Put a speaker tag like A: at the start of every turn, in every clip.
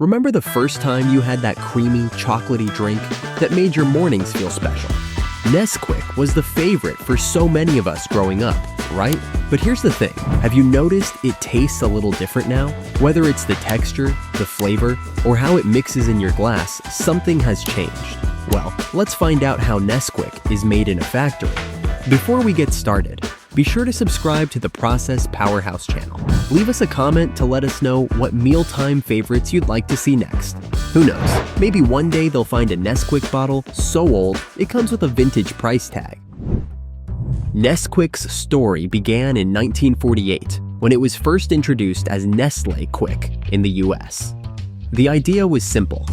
A: Remember the first time you had that creamy, chocolatey drink that made your mornings feel special? Nesquik was the favorite for so many of us growing up, right? But here's the thing, have you noticed it tastes a little different now? Whether it's the texture, the flavor, or how it mixes in your glass, something has changed. Well, let's find out how Nesquik is made in a factory. Before we get started, be sure to subscribe to the Process Powerhouse channel. Leave us a comment to let us know what mealtime favorites you'd like to see next. Who knows, maybe one day they'll find a Nesquik bottle so old it comes with a vintage price tag. Nesquik's story began in 1948 when it was first introduced as Nestle Quik in the US. The idea was simple: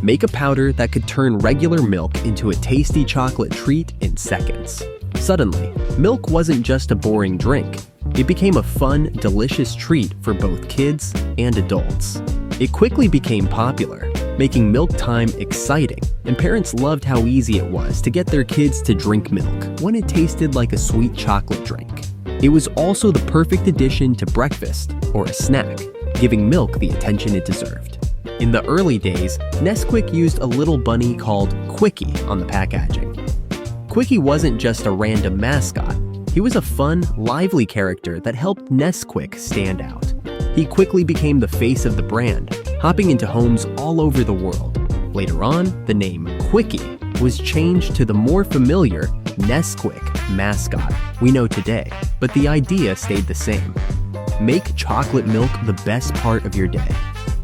A: make a powder that could turn regular milk into a tasty chocolate treat in seconds. Suddenly, milk wasn't just a boring drink. It became a fun, delicious treat for both kids and adults. It quickly became popular, making milk time exciting, and parents loved how easy it was to get their kids to drink milk when it tasted like a sweet chocolate drink. It was also the perfect addition to breakfast or a snack, giving milk the attention it deserved. In the early days, Nesquik used a little bunny called Quickie on the packaging. Quickie wasn't just a random mascot. He was a fun, lively character that helped Nesquik stand out. He quickly became the face of the brand, hopping into homes all over the world. Later on, the name Quickie was changed to the more familiar Nesquik mascot we know today, but the idea stayed the same. Make chocolate milk the best part of your day.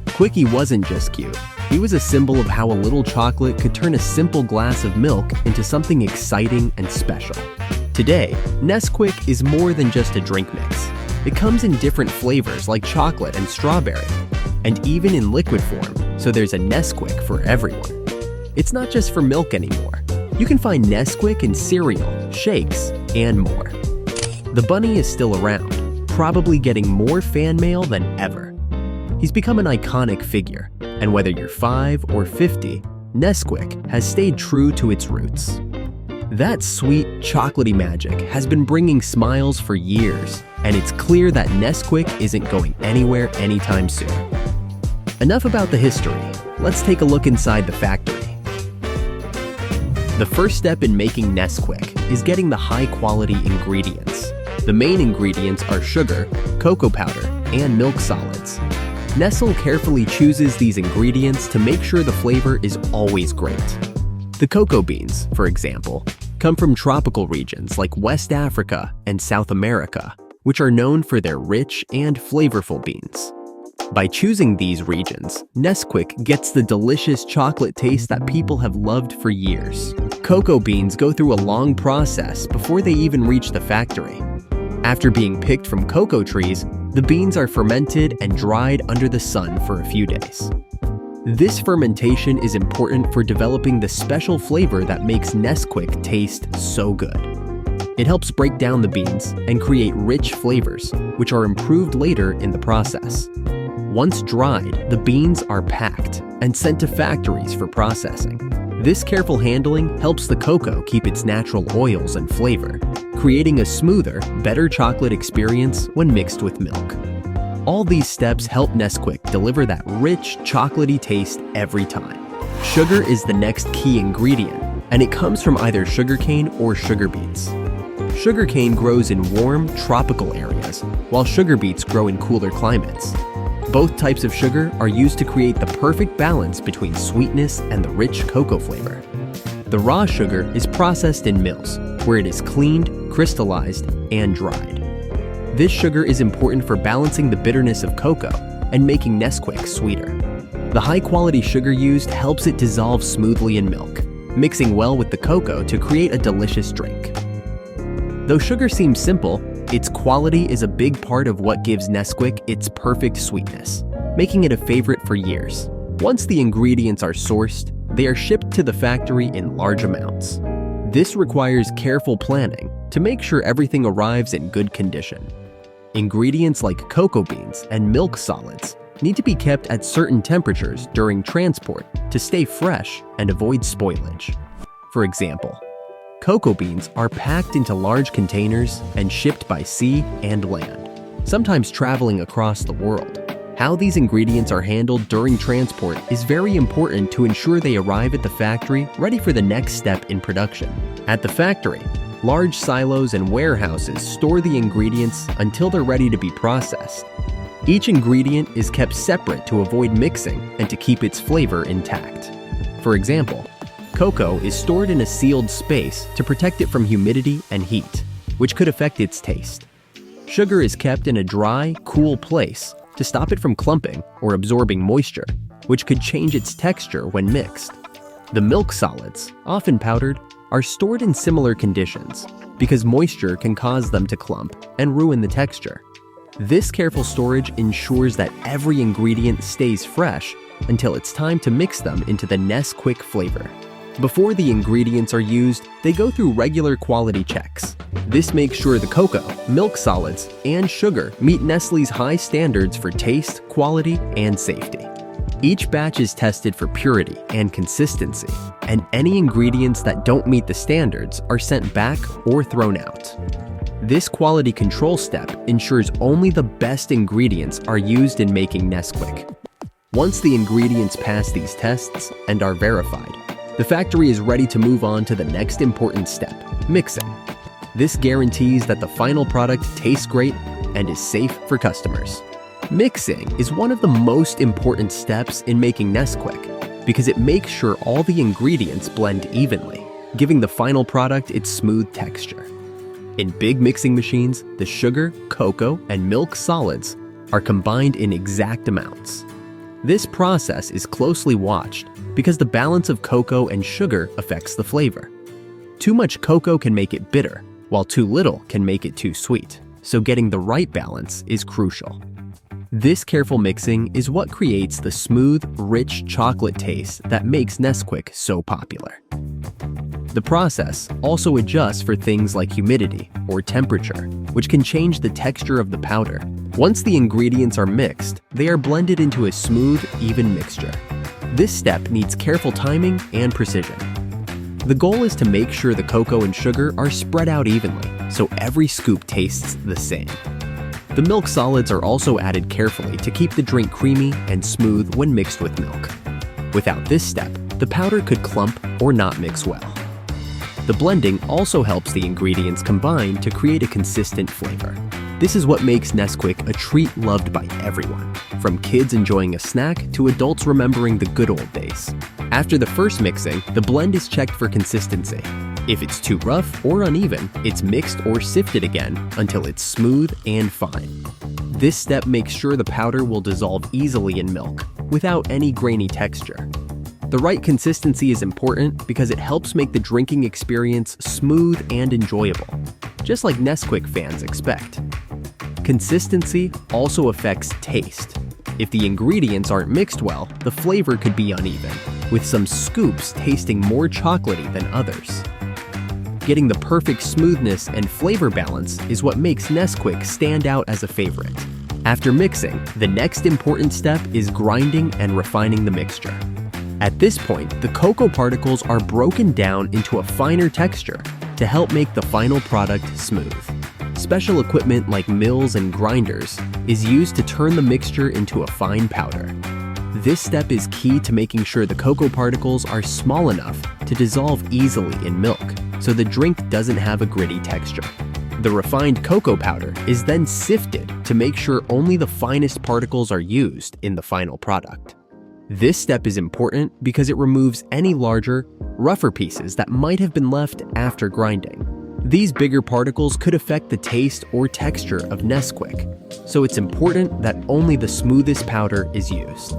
A: Quickie wasn't just cute. He was a symbol of how a little chocolate could turn a simple glass of milk into something exciting and special. Today, Nesquik is more than just a drink mix. It comes in different flavors like chocolate and strawberry, and even in liquid form, so there's a Nesquik for everyone. It's not just for milk anymore. You can find Nesquik in cereal, shakes, and more. The bunny is still around, probably getting more fan mail than ever. He's become an iconic figure, and whether you're 5 or 50, Nesquik has stayed true to its roots. That sweet, chocolatey magic has been bringing smiles for years, and it's clear that Nesquik isn't going anywhere anytime soon. Enough about the history. Let's take a look inside the factory. The first step in making Nesquik is getting the high-quality ingredients. The main ingredients are sugar, cocoa powder, and milk solids. Nestle carefully chooses these ingredients to make sure the flavor is always great. The cocoa beans, for example, come from tropical regions like West Africa and South America, which are known for their rich and flavorful beans. By choosing these regions, Nesquik gets the delicious chocolate taste that people have loved for years. Cocoa beans go through a long process before they even reach the factory. After being picked from cocoa trees, the beans are fermented and dried under the sun for a few days. This fermentation is important for developing the special flavor that makes Nesquik taste so good. It helps break down the beans and create rich flavors, which are improved later in the process. Once dried, the beans are packed and sent to factories for processing. This careful handling helps the cocoa keep its natural oils and flavor, creating a smoother, better chocolate experience when mixed with milk. All these steps help Nesquik deliver that rich, chocolatey taste every time. Sugar is the next key ingredient, and it comes from either sugarcane or sugar beets. Sugarcane grows in warm, tropical areas, while sugar beets grow in cooler climates. Both types of sugar are used to create the perfect balance between sweetness and the rich cocoa flavor. The raw sugar is processed in mills, where it is cleaned, crystallized, and dried. This sugar is important for balancing the bitterness of cocoa and making Nesquik sweeter. The high-quality sugar used helps it dissolve smoothly in milk, mixing well with the cocoa to create a delicious drink. Though sugar seems simple, its quality is a big part of what gives Nesquik its perfect sweetness, making it a favorite for years. Once the ingredients are sourced, they are shipped to the factory in large amounts. This requires careful planning to make sure everything arrives in good condition. Ingredients like cocoa beans and milk solids need to be kept at certain temperatures during transport to stay fresh and avoid spoilage. For example, cocoa beans are packed into large containers and shipped by sea and land, sometimes traveling across the world. How these ingredients are handled during transport is very important to ensure they arrive at the factory ready for the next step in production. At the factory, large silos and warehouses store the ingredients until they're ready to be processed. Each ingredient is kept separate to avoid mixing and to keep its flavor intact. For example, cocoa is stored in a sealed space to protect it from humidity and heat, which could affect its taste. Sugar is kept in a dry, cool place to stop it from clumping or absorbing moisture, which could change its texture when mixed. The milk solids, often powdered, are stored in similar conditions because moisture can cause them to clump and ruin the texture. This careful storage ensures that every ingredient stays fresh until it's time to mix them into the Nesquik flavor. Before the ingredients are used, they go through regular quality checks. This makes sure the cocoa, milk solids, and sugar meet Nestle's high standards for taste, quality, and safety. Each batch is tested for purity and consistency, and any ingredients that don't meet the standards are sent back or thrown out. This quality control step ensures only the best ingredients are used in making Nesquik. Once the ingredients pass these tests and are verified, the factory is ready to move on to the next important step, mixing. This guarantees that the final product tastes great and is safe for customers. Mixing is one of the most important steps in making Nesquik because it makes sure all the ingredients blend evenly, giving the final product its smooth texture. In big mixing machines, the sugar, cocoa, and milk solids are combined in exact amounts. This process is closely watched because the balance of cocoa and sugar affects the flavor. Too much cocoa can make it bitter, while too little can make it too sweet, so getting the right balance is crucial. This careful mixing is what creates the smooth, rich chocolate taste that makes Nesquik so popular. The process also adjusts for things like humidity or temperature, which can change the texture of the powder. Once the ingredients are mixed, they are blended into a smooth, even mixture. This step needs careful timing and precision. The goal is to make sure the cocoa and sugar are spread out evenly, so every scoop tastes the same. The milk solids are also added carefully to keep the drink creamy and smooth when mixed with milk. Without this step, the powder could clump or not mix well. The blending also helps the ingredients combine to create a consistent flavor. This is what makes Nesquik a treat loved by everyone, from kids enjoying a snack to adults remembering the good old days. After the first mixing, the blend is checked for consistency. If it's too rough or uneven, it's mixed or sifted again until it's smooth and fine. This step makes sure the powder will dissolve easily in milk without any grainy texture. The right consistency is important because it helps make the drinking experience smooth and enjoyable, just like Nesquik fans expect. Consistency also affects taste. If the ingredients aren't mixed well, the flavor could be uneven, with some scoops tasting more chocolatey than others. Getting the perfect smoothness and flavor balance is what makes Nesquik stand out as a favorite. After mixing, the next important step is grinding and refining the mixture. At this point, the cocoa particles are broken down into a finer texture to help make the final product smooth. Special equipment like mills and grinders is used to turn the mixture into a fine powder. This step is key to making sure the cocoa particles are small enough to dissolve easily in milk, so the drink doesn't have a gritty texture. The refined cocoa powder is then sifted to make sure only the finest particles are used in the final product. This step is important because it removes any larger, rougher pieces that might have been left after grinding. These bigger particles could affect the taste or texture of Nesquik, so it's important that only the smoothest powder is used.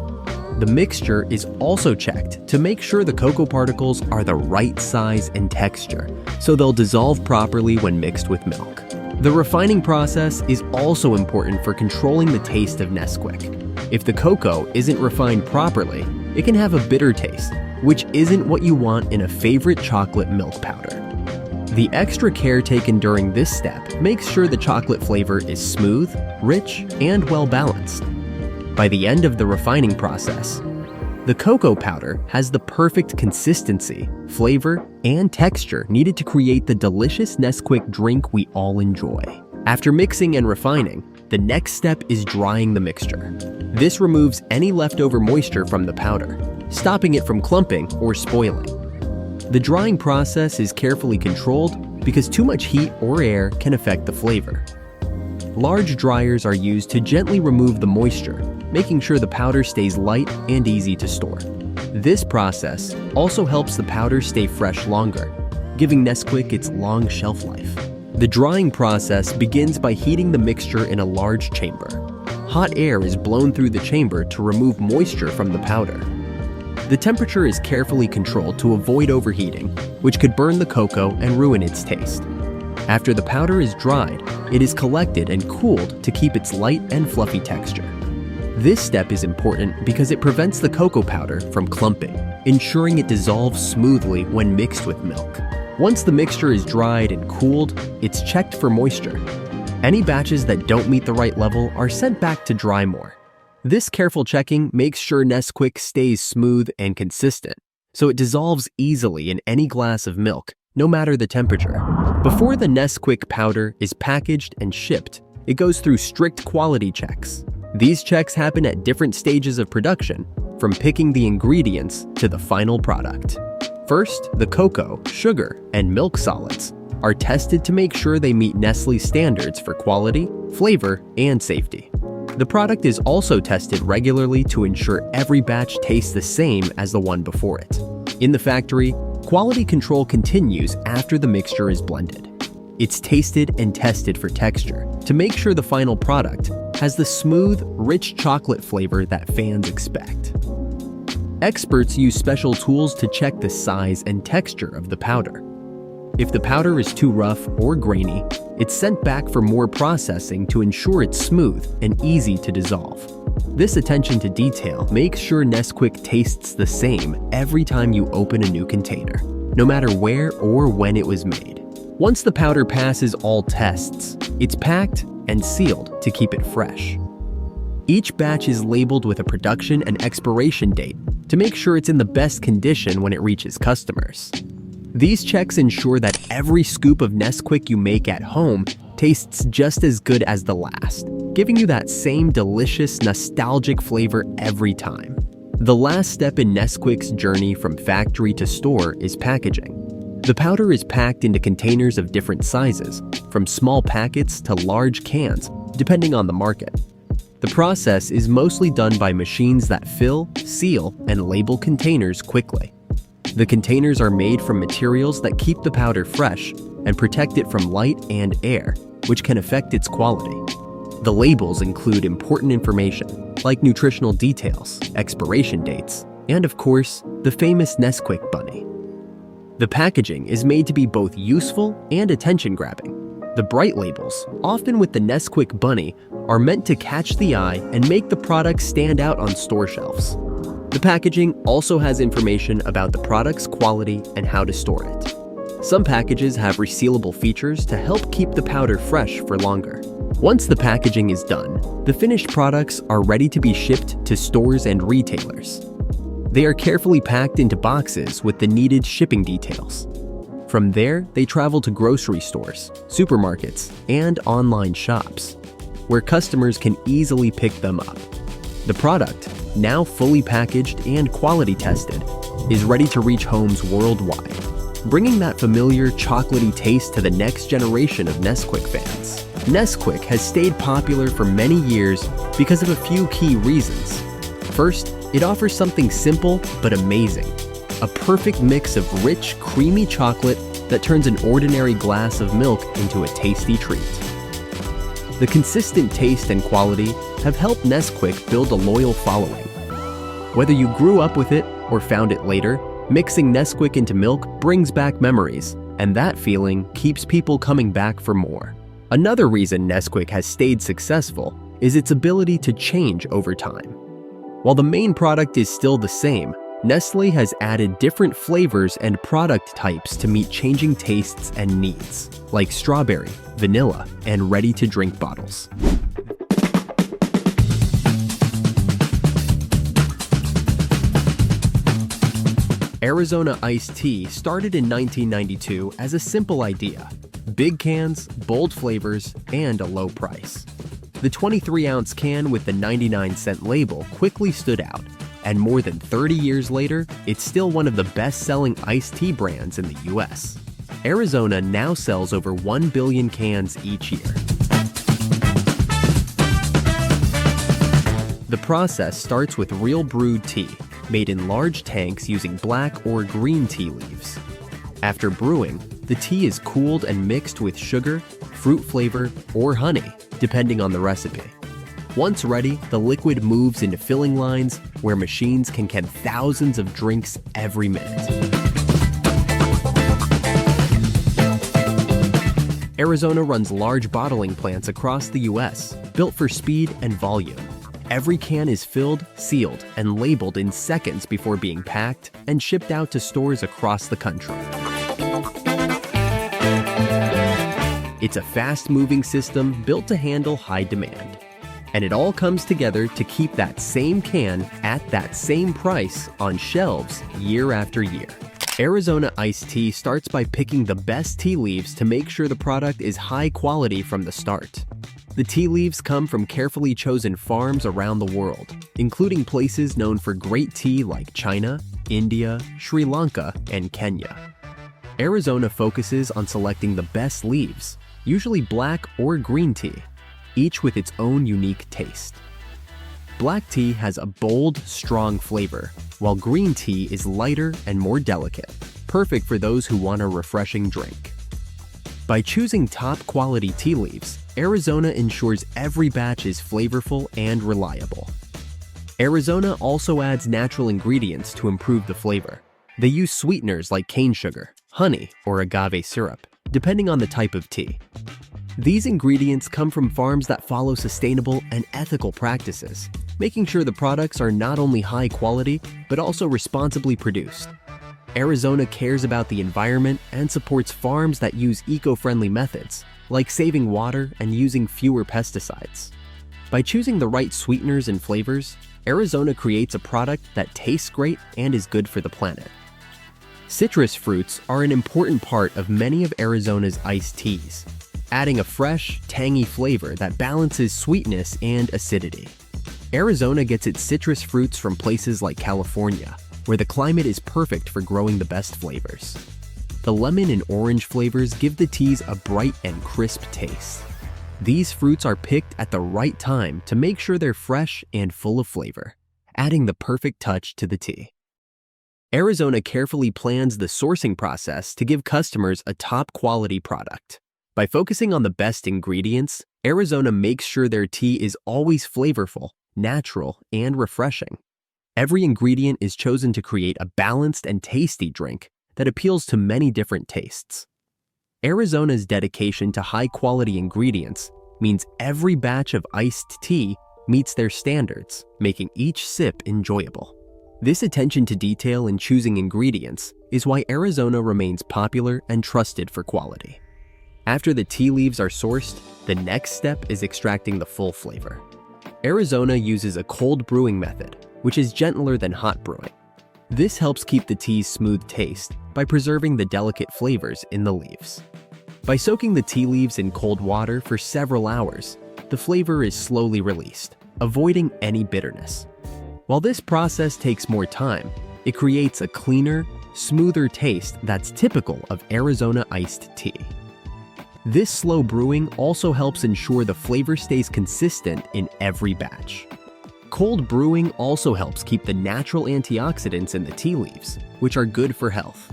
A: The mixture is also checked to make sure the cocoa particles are the right size and texture, so they'll dissolve properly when mixed with milk. The refining process is also important for controlling the taste of Nesquik. If the cocoa isn't refined properly, it can have a bitter taste, which isn't what you want in a favorite chocolate milk powder. The extra care taken during this step makes sure the chocolate flavor is smooth, rich, and well-balanced. By the end of the refining process, the cocoa powder has the perfect consistency, flavor, and texture needed to create the delicious Nesquik drink we all enjoy. After mixing and refining, The next step is drying the mixture. This removes any leftover moisture from the powder, stopping it from clumping or spoiling. The drying process is carefully controlled because too much heat or air can affect the flavor. Large dryers are used to gently remove the moisture, making sure the powder stays light and easy to store. This process also helps the powder stay fresh longer, giving Nesquik its long shelf life. The drying process begins by heating the mixture in a large chamber. Hot air is blown through the chamber to remove moisture from the powder. The temperature is carefully controlled to avoid overheating, which could burn the cocoa and ruin its taste. After the powder is dried, it is collected and cooled to keep its light and fluffy texture. This step is important because it prevents the cocoa powder from clumping, ensuring it dissolves smoothly when mixed with milk. Once the mixture is dried and cooled, it's checked for moisture. Any batches that don't meet the right level are sent back to dry more. This careful checking makes sure Nesquik stays smooth and consistent, so it dissolves easily in any glass of milk, no matter the temperature. Before the Nesquik powder is packaged and shipped, it goes through strict quality checks. These checks happen at different stages of production, from picking the ingredients to the final product. First, the cocoa, sugar, and milk solids are tested to make sure they meet Nestle's standards for quality, flavor, and safety. The product is also tested regularly to ensure every batch tastes the same as the one before it. In the factory, quality control continues after the mixture is blended. It's tasted and tested for texture to make sure the final product has the smooth, rich chocolate flavor that fans expect. Experts use special tools to check the size and texture of the powder. If the powder is too rough or grainy, it's sent back for more processing to ensure it's smooth and easy to dissolve. This attention to detail makes sure Nesquik tastes the same every time you open a new container, no matter where or when it was made. Once the powder passes all tests, it's packed and sealed to keep it fresh. Each batch is labeled with a production and expiration date to make sure it's in the best condition when it reaches customers. These checks ensure that every scoop of Nesquik you make at home tastes just as good as the last, giving you that same delicious, nostalgic flavor every time. The last step in Nesquik's journey from factory to store is packaging. The powder is packed into containers of different sizes, from small packets to large cans, depending on the market. The process is mostly done by machines that fill, seal, and label containers quickly. The containers are made from materials that keep the powder fresh and protect it from light and air, which can affect its quality. The labels include important information, like nutritional details, expiration dates, and of course, the famous Nesquik bunny. The packaging is made to be both useful and attention-grabbing. The bright labels, often with the Nesquik bunny, are meant to catch the eye and make the product stand out on store shelves. The packaging also has information about the product's quality and how to store it. Some packages have resealable features to help keep the powder fresh for longer. Once the packaging is done, the finished products are ready to be shipped to stores and retailers. They are carefully packed into boxes with the needed shipping details. From there, they travel to grocery stores, supermarkets, and online shops, where customers can easily pick them up. The product, now fully packaged and quality tested, is ready to reach homes worldwide, bringing that familiar chocolatey taste to the next generation of Nesquik fans. Nesquik has stayed popular for many years because of a few key reasons. First, it offers something simple but amazing, a perfect mix of rich, creamy chocolate that turns an ordinary glass of milk into a tasty treat. The consistent taste and quality have helped Nesquik build a loyal following. Whether you grew up with it or found it later, mixing Nesquik into milk brings back memories, and that feeling keeps people coming back for more. Another reason Nesquik has stayed successful is its ability to change over time. While the main product is still the same, Nestle has added different flavors and product types to meet changing tastes and needs, like strawberry, vanilla, and ready-to-drink bottles. Arizona iced tea started in 1992 as a simple idea: big cans, bold flavors, and a low price. The 23-ounce can with the 99-cent label quickly stood out, and more than 30 years later, it's still one of the best-selling iced tea brands in the US. Arizona now sells over 1 billion cans each year. The process starts with real brewed tea, made in large tanks using black or green tea leaves. After brewing, the tea is cooled and mixed with sugar, fruit flavor, or honey, depending on the recipe. Once ready, the liquid moves into filling lines where machines can can thousands of drinks every minute. Arizona runs large bottling plants across the US, built for speed and volume. Every can is filled, sealed, and labeled in seconds before being packed and shipped out to stores across the country. It's a fast-moving system built to handle high demand. And it all comes together to keep that same can at that same price on shelves year after year. Arizona iced tea starts by picking the best tea leaves to make sure the product is high quality from the start. The tea leaves come from carefully chosen farms around the world, including places known for great tea like China, India, Sri Lanka, and Kenya. Arizona focuses on selecting the best leaves, usually black or green tea, each with its own unique taste. Black tea has a bold, strong flavor, while green tea is lighter and more delicate, perfect for those who want a refreshing drink. By choosing top-quality tea leaves, Arizona ensures every batch is flavorful and reliable. Arizona also adds natural ingredients to improve the flavor. They use sweeteners like cane sugar, honey, or agave syrup, depending on the type of tea. These ingredients come from farms that follow sustainable and ethical practices, making sure the products are not only high quality, but also responsibly produced. Arizona cares about the environment and supports farms that use eco-friendly methods, like saving water and using fewer pesticides. By choosing the right sweeteners and flavors, Arizona creates a product that tastes great and is good for the planet. Citrus fruits are an important part of many of Arizona's iced teas, adding a fresh, tangy flavor that balances sweetness and acidity. Arizona gets its citrus fruits from places like California, where the climate is perfect for growing the best flavors. The lemon and orange flavors give the teas a bright and crisp taste. These fruits are picked at the right time to make sure they're fresh and full of flavor, adding the perfect touch to the tea. Arizona carefully plans the sourcing process to give customers a top-quality product. By focusing on the best ingredients, Arizona makes sure their tea is always flavorful, natural, and refreshing. Every ingredient is chosen to create a balanced and tasty drink that appeals to many different tastes. Arizona's dedication to high-quality ingredients means every batch of iced tea meets their standards, making each sip enjoyable. This attention to detail in choosing ingredients is why Arizona remains popular and trusted for quality. After the tea leaves are sourced, the next step is extracting the full flavor. Arizona uses a cold brewing method, which is gentler than hot brewing. This helps keep the tea's smooth taste by preserving the delicate flavors in the leaves. By soaking the tea leaves in cold water for several hours, the flavor is slowly released, avoiding any bitterness. While this process takes more time, it creates a cleaner, smoother taste that's typical of Arizona iced tea. This slow brewing also helps ensure the flavor stays consistent in every batch. Cold brewing also helps keep the natural antioxidants in the tea leaves, which are good for health.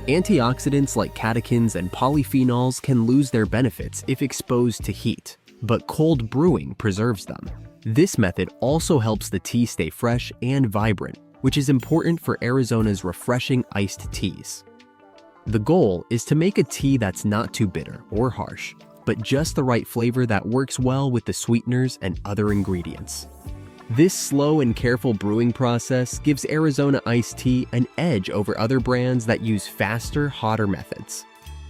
A: Antioxidants like catechins and polyphenols can lose their benefits if exposed to heat, but cold brewing preserves them. This method also helps the tea stay fresh and vibrant, which is important for Arizona's refreshing iced teas. The goal is to make a tea that's not too bitter or harsh, but just the right flavor that works well with the sweeteners and other ingredients. This slow and careful brewing process gives Arizona iced tea an edge over other brands that use faster, hotter methods.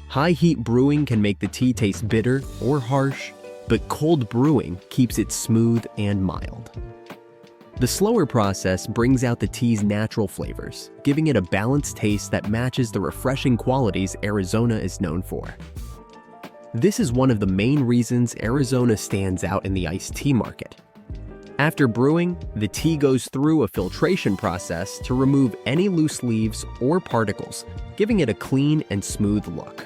A: High heat brewing can make the tea taste bitter or harsh, but cold brewing keeps it smooth and mild. The slower process brings out the tea's natural flavors, giving it a balanced taste that matches the refreshing qualities Arizona is known for. This is one of the main reasons Arizona stands out in the iced tea market. After brewing, the tea goes through a filtration process to remove any loose leaves or particles, giving it a clean and smooth look.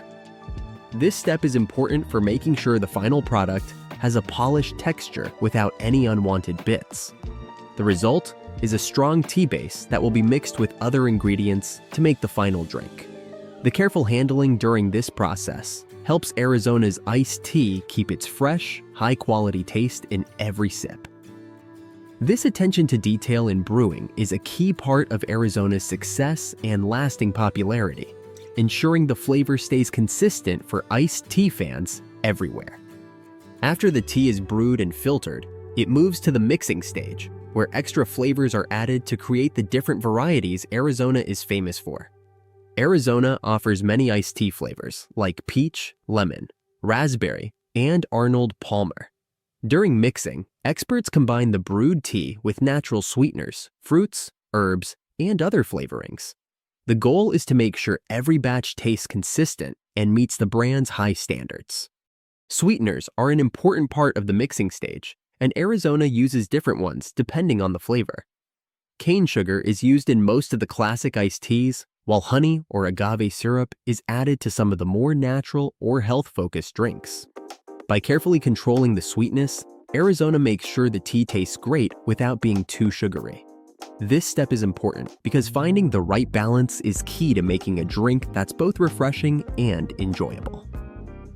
A: This step is important for making sure the final product has a polished texture without any unwanted bits. The result is a strong tea base that will be mixed with other ingredients to make the final drink. The careful handling during this process helps Arizona's iced tea keep its fresh, high-quality taste in every sip. This attention to detail in brewing is a key part of Arizona's success and lasting popularity, ensuring the flavor stays consistent for iced tea fans everywhere. After the tea is brewed and filtered, it moves to the mixing stage, where extra flavors are added to create the different varieties Arizona is famous for. Arizona offers many iced tea flavors like peach, lemon, raspberry, and Arnold Palmer. During mixing, experts combine the brewed tea with natural sweeteners, fruits, herbs, and other flavorings. The goal is to make sure every batch tastes consistent and meets the brand's high standards. Sweeteners are an important part of the mixing stage, and Arizona uses different ones depending on the flavor. Cane sugar is used in most of the classic iced teas, while honey or agave syrup is added to some of the more natural or health-focused drinks. By carefully controlling the sweetness, Arizona makes sure the tea tastes great without being too sugary. This step is important because finding the right balance is key to making a drink that's both refreshing and enjoyable.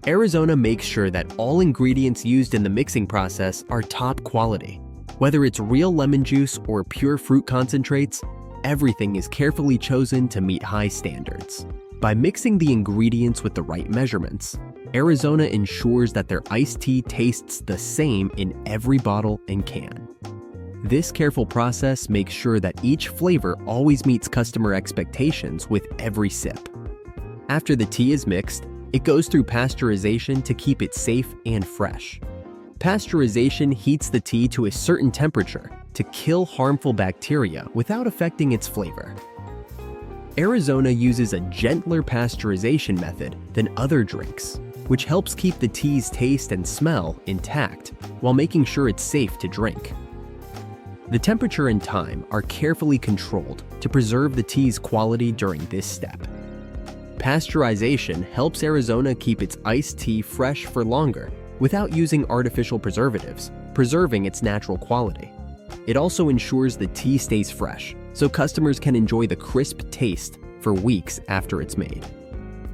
A: Arizona makes sure that all ingredients used in the mixing process are top quality. Whether it's real lemon juice or pure fruit concentrates, everything is carefully chosen to meet high standards. By mixing the ingredients with the right measurements, Arizona ensures that their iced tea tastes the same in every bottle and can. This careful process makes sure that each flavor always meets customer expectations with every sip. After the tea is mixed, it goes through pasteurization to keep it safe and fresh. Pasteurization heats the tea to a certain temperature to kill harmful bacteria without affecting its flavor. Arizona uses a gentler pasteurization method than other drinks, which helps keep the tea's taste and smell intact while making sure it's safe to drink. The temperature and time are carefully controlled to preserve the tea's quality during this step. Pasteurization helps Arizona keep its iced tea fresh for longer without using artificial preservatives, preserving its natural quality. It also ensures the tea stays fresh, so customers can enjoy the crisp taste for weeks after it's made.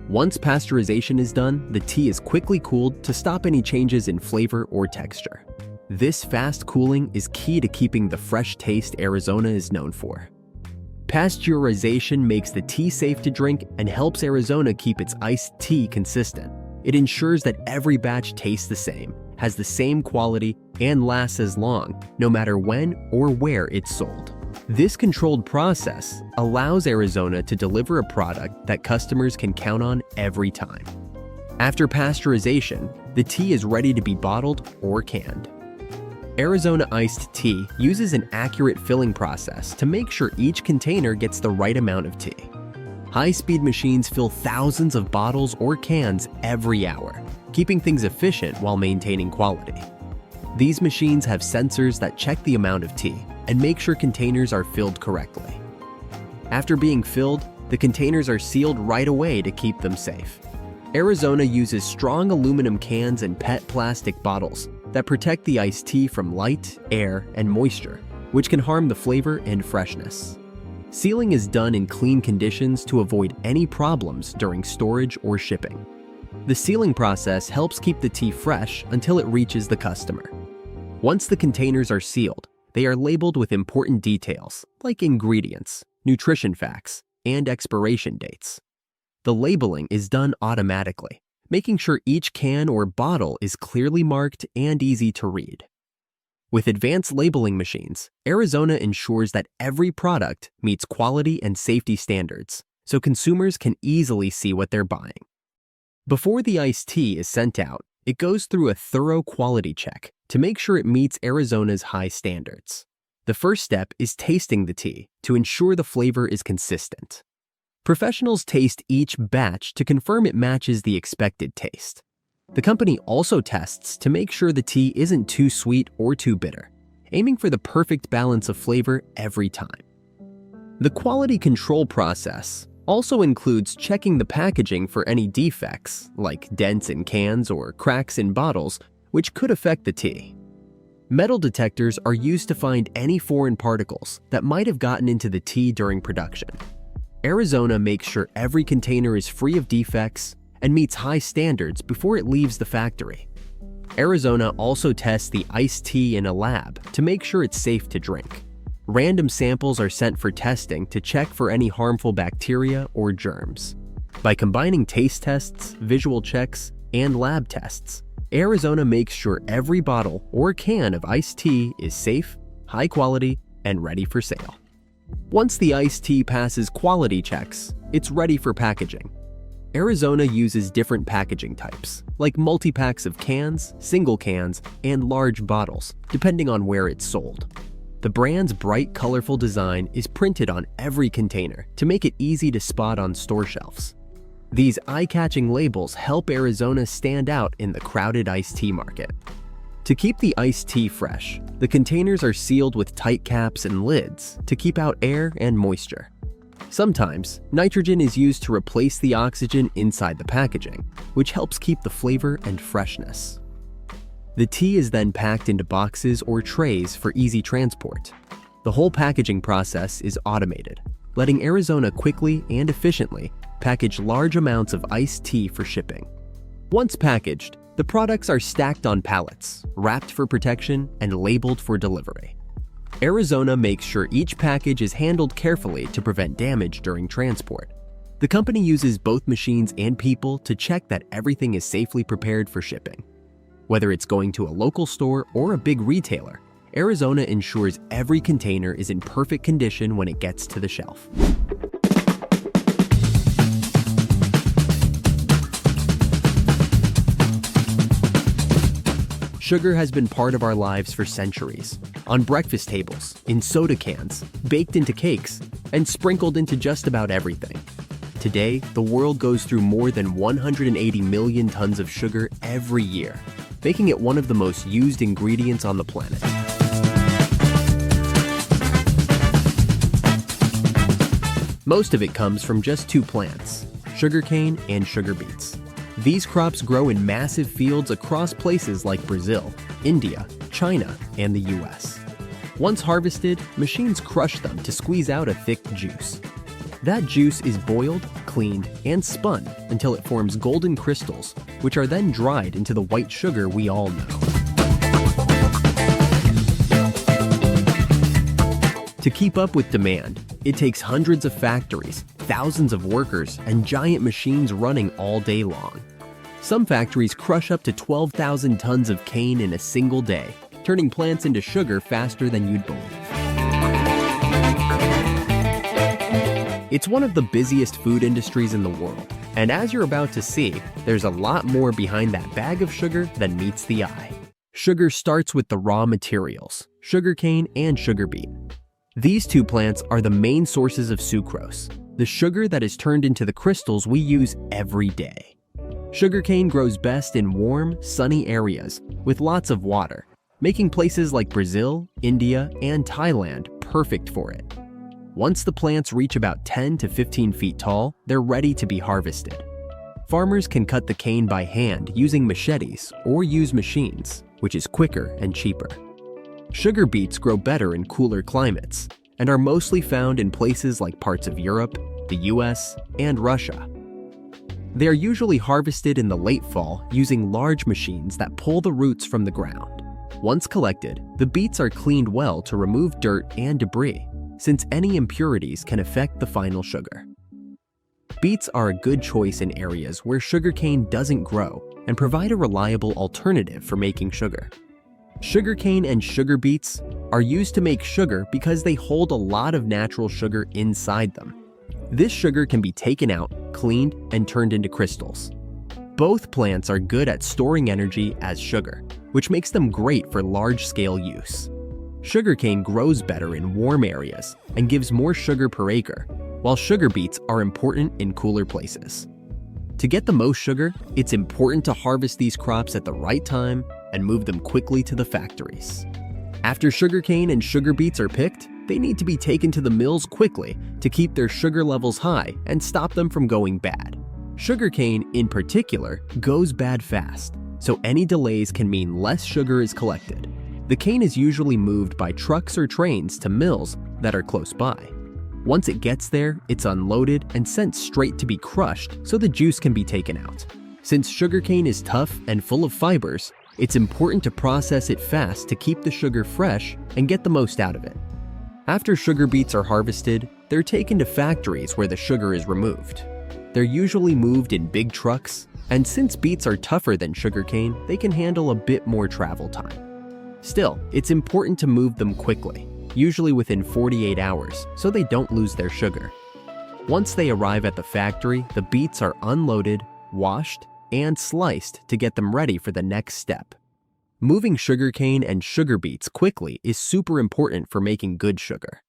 A: Once pasteurization is done, the tea is quickly cooled to stop any changes in flavor or texture. This fast cooling is key to keeping the fresh taste Arizona is known for. Pasteurization makes the tea safe to drink and helps Arizona keep its iced tea consistent. It ensures that every batch tastes the same, has the same quality, and lasts as long, no matter when or where it's sold. This controlled process allows Arizona to deliver a product that customers can count on every time. After pasteurization, the tea is ready to be bottled or canned. Arizona iced tea uses an accurate filling process to make sure each container gets the right amount of tea. High-speed machines fill thousands of bottles or cans every hour, keeping things efficient while maintaining quality. These machines have sensors that check the amount of tea and make sure containers are filled correctly. After being filled, the containers are sealed right away to keep them safe. Arizona uses strong aluminum cans and PET plastic bottles that protect the iced tea from light, air, and moisture, which can harm the flavor and freshness. Sealing is done in clean conditions to avoid any problems during storage or shipping. The sealing process helps keep the tea fresh until it reaches the customer. Once the containers are sealed, they are labeled with important details like ingredients, nutrition facts, and expiration dates. The labeling is done automatically, making sure each can or bottle is clearly marked and easy to read. With advanced labeling machines, Arizona ensures that every product meets quality and safety standards, so consumers can easily see what they're buying. Before the iced tea is sent out, it goes through a thorough quality check to make sure it meets Arizona's high standards. The first step is tasting the tea to ensure the flavor is consistent. Professionals taste each batch to confirm it matches the expected taste. The company also tests to make sure the tea isn't too sweet or too bitter, aiming for the perfect balance of flavor every time. The quality control process also includes checking the packaging for any defects, like dents in cans or cracks in bottles, which could affect the tea. Metal detectors are used to find any foreign particles that might have gotten into the tea during production. Arizona makes sure every container is free of defects and meets high standards before it leaves the factory. Arizona also tests the iced tea in a lab to make sure it's safe to drink. Random samples are sent for testing to check for any harmful bacteria or germs. By combining taste tests, visual checks, and lab tests, Arizona makes sure every bottle or can of iced tea is safe, high quality, and ready for sale. Once the iced tea passes quality checks, it's ready for packaging. Arizona uses different packaging types, like multi-packs of cans, single cans, and large bottles, depending on where it's sold. The brand's bright, colorful design is printed on every container to make it easy to spot on store shelves. These eye-catching labels help Arizona stand out in the crowded iced tea market. To keep the iced tea fresh, the containers are sealed with tight caps and lids to keep out air and moisture. Sometimes, nitrogen is used to replace the oxygen inside the packaging, which helps keep the flavor and freshness. The tea is then packed into boxes or trays for easy transport. The whole packaging process is automated, letting Arizona quickly and efficiently package large amounts of iced tea for shipping. Once packaged, the products are stacked on pallets, wrapped for protection, and labeled for delivery. Arizona makes sure each package is handled carefully to prevent damage during transport. The company uses both machines and people to check that everything is safely prepared for shipping. Whether it's going to a local store or a big retailer, Arizona ensures every container is in perfect condition when it gets to the shelf. Sugar has been part of our lives for centuries. On breakfast tables, in soda cans, baked into cakes, and sprinkled into just about everything. Today, the world goes through more than 180 million tons of sugar every year, making it one of the most used ingredients on the planet. Most of it comes from just two plants, sugarcane and sugar beets. These crops grow in massive fields across places like Brazil, India, China, and the US. Once harvested, machines crush them to squeeze out a thick juice. That juice is boiled, cleaned, and spun until it forms golden crystals, which are then dried into the white sugar we all know. To keep up with demand, it takes hundreds of factories, thousands of workers, and giant machines running all day long. Some factories crush up to 12,000 tons of cane in a single day, turning plants into sugar faster than you'd believe. It's one of the busiest food industries in the world, and as you're about to see, there's a lot more behind that bag of sugar than meets the eye. Sugar starts with the raw materials, sugarcane and sugar beet. These two plants are the main sources of sucrose, the sugar that is turned into the crystals we use every day. Sugarcane grows best in warm, sunny areas with lots of water, making places like Brazil, India, and Thailand perfect for it. Once the plants reach about 10 to 15 feet tall, they're ready to be harvested. Farmers can cut the cane by hand using machetes or use machines, which is quicker and cheaper. Sugar beets grow better in cooler climates and are mostly found in places like parts of Europe, the US, and Russia. They are usually harvested in the late fall using large machines that pull the roots from the ground. Once collected, the beets are cleaned well to remove dirt and debris, since any impurities can affect the final sugar. Beets are a good choice in areas where sugarcane doesn't grow and provide a reliable alternative for making sugar. Sugarcane and sugar beets are used to make sugar because they hold a lot of natural sugar inside them. This sugar can be taken out, cleaned, and turned into crystals. Both plants are good at storing energy as sugar, which makes them great for large-scale use. Sugarcane grows better in warm areas and gives more sugar per acre, while sugar beets are important in cooler places. To get the most sugar, it's important to harvest these crops at the right time and move them quickly to the factories. After sugarcane and sugar beets are picked, they need to be taken to the mills quickly to keep their sugar levels high and stop them from going bad. Sugarcane, in particular, goes bad fast, so any delays can mean less sugar is collected. The cane is usually moved by trucks or trains to mills that are close by. Once it gets there, it's unloaded and sent straight to be crushed so the juice can be taken out. Since sugarcane is tough and full of fibers, it's important to process it fast to keep the sugar fresh and get the most out of it. After sugar beets are harvested, they're taken to factories where the sugar is removed. They're usually moved in big trucks, and since beets are tougher than sugarcane, they can handle a bit more travel time. Still, it's important to move them quickly, usually within 48 hours, so they don't lose their sugar. Once they arrive at the factory, the beets are unloaded, washed, and sliced to get them ready for the next step. Moving sugarcane and sugar beets quickly is super important for making good sugar.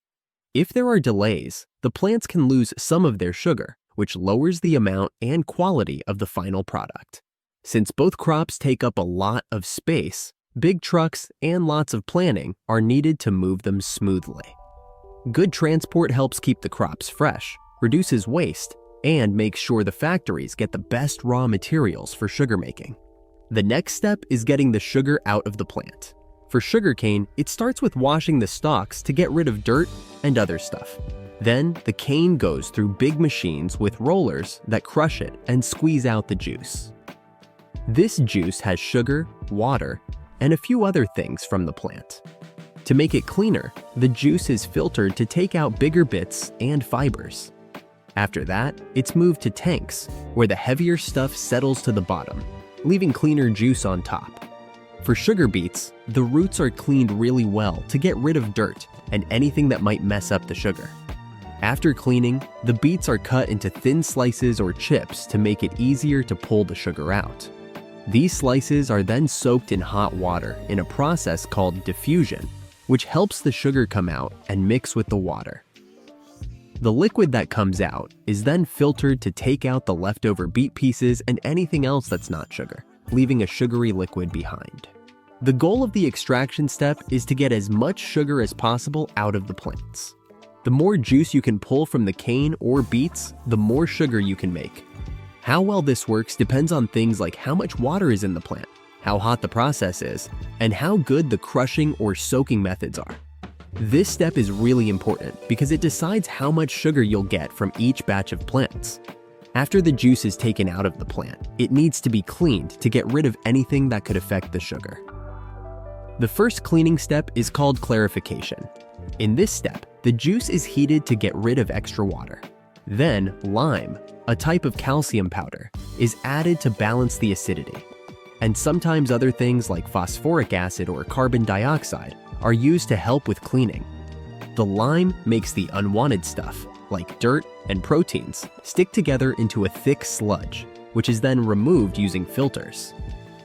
A: If there are delays, the plants can lose some of their sugar, which lowers the amount and quality of the final product. Since both crops take up a lot of space, big trucks and lots of planning are needed to move them smoothly. Good transport helps keep the crops fresh, reduces waste, and makes sure the factories get the best raw materials for sugar making. The next step is getting the sugar out of the plant. For sugarcane, it starts with washing the stalks to get rid of dirt and other stuff. Then, the cane goes through big machines with rollers that crush it and squeeze out the juice. This juice has sugar, water, and a few other things from the plant. To make it cleaner, the juice is filtered to take out bigger bits and fibers. After that, it's moved to tanks, where the heavier stuff settles to the bottom, leaving cleaner juice on top. For sugar beets, the roots are cleaned really well to get rid of dirt and anything that might mess up the sugar. After cleaning, the beets are cut into thin slices or chips to make it easier to pull the sugar out. These slices are then soaked in hot water in a process called diffusion, which helps the sugar come out and mix with the water. The liquid that comes out is then filtered to take out the leftover beet pieces and anything else that's not sugar, leaving a sugary liquid behind. The goal of the extraction step is to get as much sugar as possible out of the plants. The more juice you can pull from the cane or beets, the more sugar you can make. How well this works depends on things like how much water is in the plant, how hot the process is, and how good the crushing or soaking methods are. This step is really important because it decides how much sugar you'll get from each batch of plants. After the juice is taken out of the plant, it needs to be cleaned to get rid of anything that could affect the sugar. The first cleaning step is called clarification. In this step, the juice is heated to get rid of extra water. Then, lime, a type of calcium powder, is added to balance the acidity. And sometimes other things like phosphoric acid or carbon dioxide are used to help with cleaning. The lime makes the unwanted stuff, like dirt and proteins, stick together into a thick sludge, which is then removed using filters.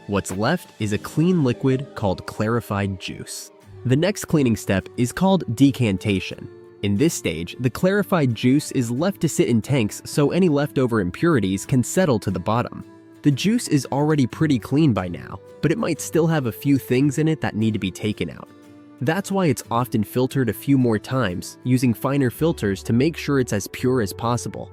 A: What's left is a clean liquid called clarified juice. The next cleaning step is called decantation. In this stage, the clarified juice is left to sit in tanks so any leftover impurities can settle to the bottom. The juice is already pretty clean by now, but it might still have a few things in it that need to be taken out. That's why it's often filtered a few more times, using finer filters to make sure it's as pure as possible.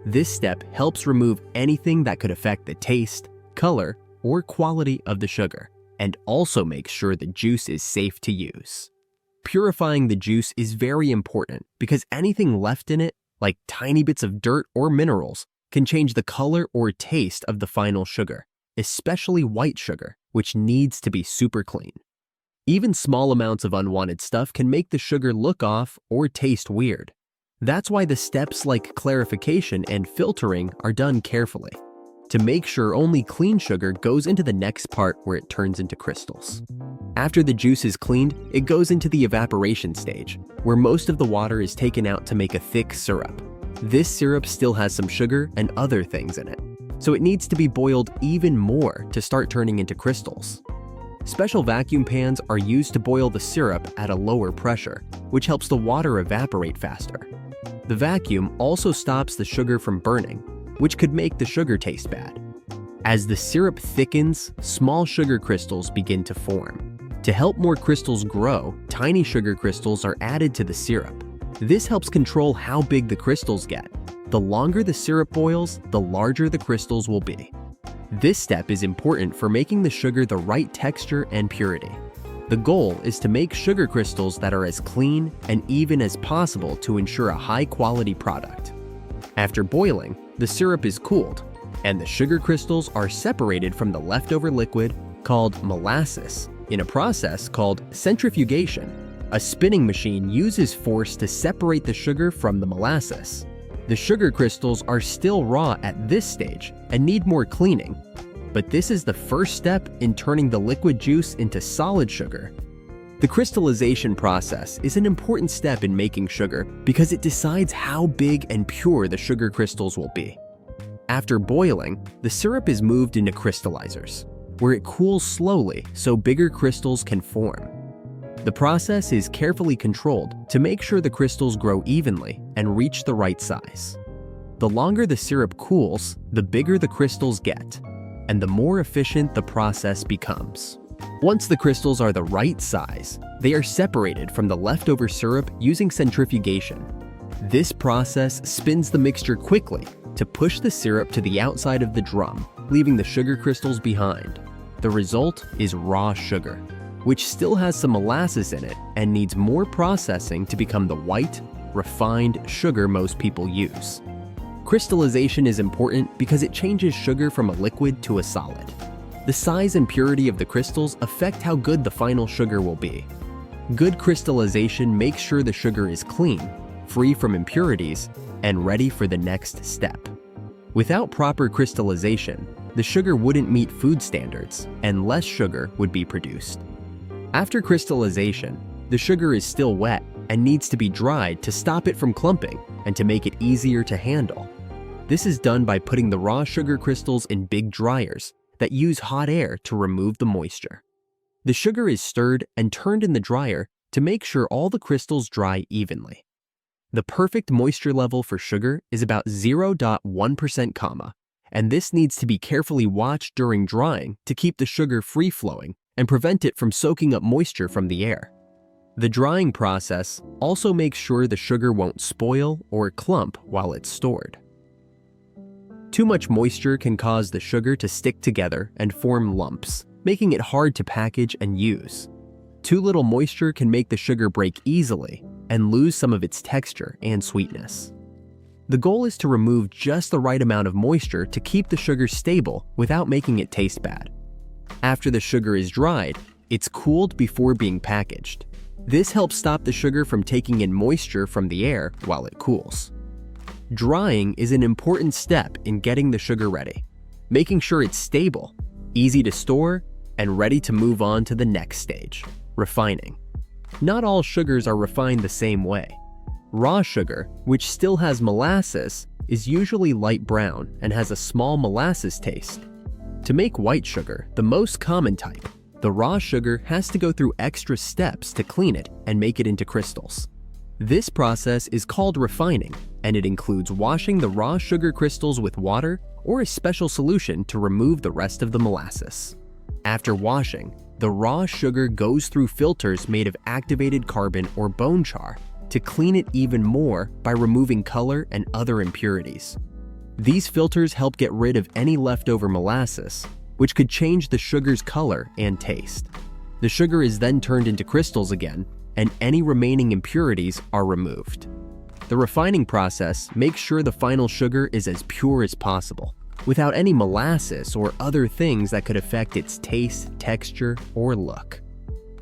A: This step helps remove anything that could affect the taste, color, or quality of the sugar, and also makes sure the juice is safe to use. Purifying the juice is very important because anything left in it, like tiny bits of dirt or minerals, can change the color or taste of the final sugar, especially white sugar, which needs to be super clean. Even small amounts of unwanted stuff can make the sugar look off or taste weird. That's why the steps like clarification and filtering are done carefully, to make sure only clean sugar goes into the next part where it turns into crystals. After the juice is cleaned, it goes into the evaporation stage, where most of the water is taken out to make a thick syrup. This syrup still has some sugar and other things in it, so it needs to be boiled even more to start turning into crystals. Special vacuum pans are used to boil the syrup at a lower pressure, which helps the water evaporate faster. The vacuum also stops the sugar from burning, which could make the sugar taste bad. As the syrup thickens, small sugar crystals begin to form. To help more crystals grow, tiny sugar crystals are added to the syrup. This helps control how big the crystals get. The longer the syrup boils, the larger the crystals will be. This step is important for making the sugar the right texture and purity. The goal is to make sugar crystals that are as clean and even as possible to ensure a high-quality product. After boiling, the syrup is cooled, and the sugar crystals are separated from the leftover liquid called molasses in a process called centrifugation. A spinning machine uses force to separate the sugar from the molasses. The sugar crystals are still raw at this stage and need more cleaning, but this is the first step in turning the liquid juice into solid sugar. The crystallization process is an important step in making sugar because it decides how big and pure the sugar crystals will be. After boiling, the syrup is moved into crystallizers, where it cools slowly so bigger crystals can form. The process is carefully controlled to make sure the crystals grow evenly and reach the right size. The longer the syrup cools, the bigger the crystals get, and the more efficient the process becomes. Once the crystals are the right size, they are separated from the leftover syrup using centrifugation. This process spins the mixture quickly to push the syrup to the outside of the drum, leaving the sugar crystals behind. The result is raw sugar, which still has some molasses in it and needs more processing to become the white, refined sugar most people use. Crystallization is important because it changes sugar from a liquid to a solid. The size and purity of the crystals affect how good the final sugar will be. Good crystallization makes sure the sugar is clean, free from impurities, and ready for the next step. Without proper crystallization, the sugar wouldn't meet food standards, and less sugar would be produced. After crystallization, the sugar is still wet and needs to be dried to stop it from clumping and to make it easier to handle. This is done by putting the raw sugar crystals in big dryers that use hot air to remove the moisture. The sugar is stirred and turned in the dryer to make sure all the crystals dry evenly. The perfect moisture level for sugar is about 0.1%, and this needs to be carefully watched during drying to keep the sugar free-flowing and prevent it from soaking up moisture from the air. The drying process also makes sure the sugar won't spoil or clump while it's stored. Too much moisture can cause the sugar to stick together and form lumps, making it hard to package and use. Too little moisture can make the sugar break easily and lose some of its texture and sweetness. The goal is to remove just the right amount of moisture to keep the sugar stable without making it taste bad. After the sugar is dried, it's cooled before being packaged. This helps stop the sugar from taking in moisture from the air while it cools. Drying is an important step in getting the sugar ready, making sure it's stable, easy to store, and ready to move on to the next stage, refining. Not all sugars are refined the same way. Raw sugar, which still has molasses, is usually light brown and has a small molasses taste. To make white sugar, the most common type, the raw sugar has to go through extra steps to clean it and make it into crystals. This process is called refining, and it includes washing the raw sugar crystals with water or a special solution to remove the rest of the molasses. After washing, the raw sugar goes through filters made of activated carbon or bone char to clean it even more by removing color and other impurities. These filters help get rid of any leftover molasses, which could change the sugar's color and taste. The sugar is then turned into crystals again, and any remaining impurities are removed. The refining process makes sure the final sugar is as pure as possible, without any molasses or other things that could affect its taste, texture, or look.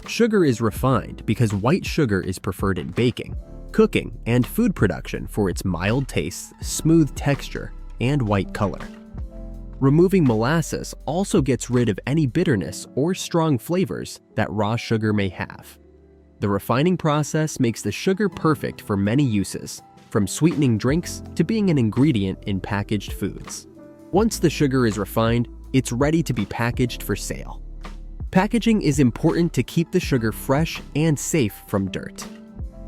A: Sugar is refined because white sugar is preferred in baking, cooking, and food production for its mild taste, smooth texture, and white color. Removing molasses also gets rid of any bitterness or strong flavors that raw sugar may have. The refining process makes the sugar perfect for many uses, from sweetening drinks to being an ingredient in packaged foods. Once the sugar is refined, it's ready to be packaged for sale. Packaging is important to keep the sugar fresh and safe from dirt.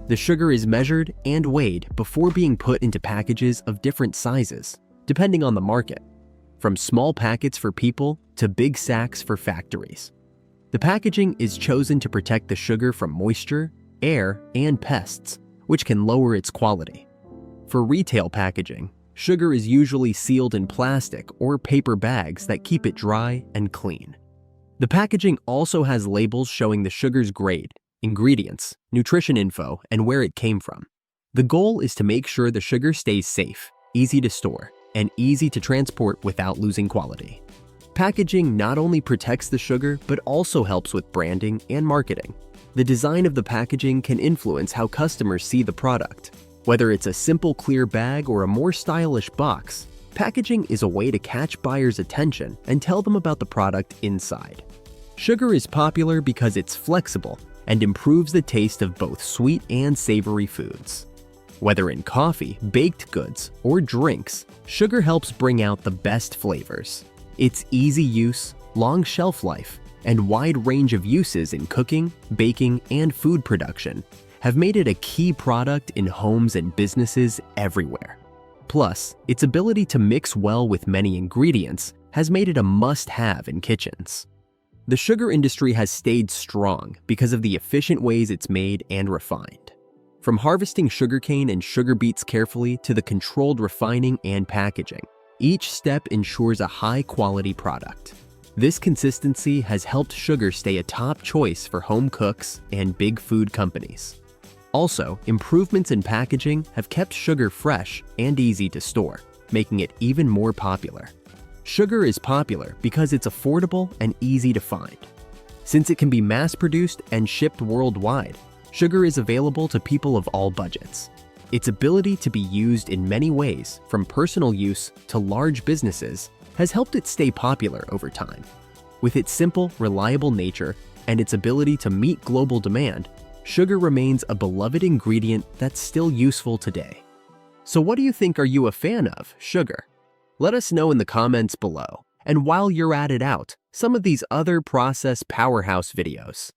A: The sugar is measured and weighed before being put into packages of different sizes, depending on the market, from small packets for people to big sacks for factories. The packaging is chosen to protect the sugar from moisture, air, and pests, which can lower its quality. For retail packaging, sugar is usually sealed in plastic or paper bags that keep it dry and clean. The packaging also has labels showing the sugar's grade, ingredients, nutrition info, and where it came from. The goal is to make sure the sugar stays safe, easy to store, and easy to transport without losing quality. Packaging not only protects the sugar, but also helps with branding and marketing. The design of the packaging can influence how customers see the product. Whether it's a simple clear bag or a more stylish box, packaging is a way to catch buyers' attention and tell them about the product inside. Sugar is popular because it's flexible and improves the taste of both sweet and savory foods. Whether in coffee, baked goods, or drinks, sugar helps bring out the best flavors. Its easy use, long shelf life, and wide range of uses in cooking, baking, and food production have made it a key product in homes and businesses everywhere. Plus, its ability to mix well with many ingredients has made it a must-have in kitchens. The sugar industry has stayed strong because of the efficient ways it's made and refined. From harvesting sugarcane and sugar beets carefully to the controlled refining and packaging, each step ensures a high-quality product. This consistency has helped sugar stay a top choice for home cooks and big food companies. Also, improvements in packaging have kept sugar fresh and easy to store, making it even more popular. Sugar is popular because it's affordable and easy to find. Since it can be mass-produced and shipped worldwide, sugar is available to people of all budgets. Its ability to be used in many ways, from personal use to large businesses, has helped it stay popular over time. With its simple, reliable nature and its ability to meet global demand, sugar remains a beloved ingredient that's still useful today. So what do you think? Are you a fan of sugar? Let us know in the comments below. And while you're at it, out some of these other Process Powerhouse videos.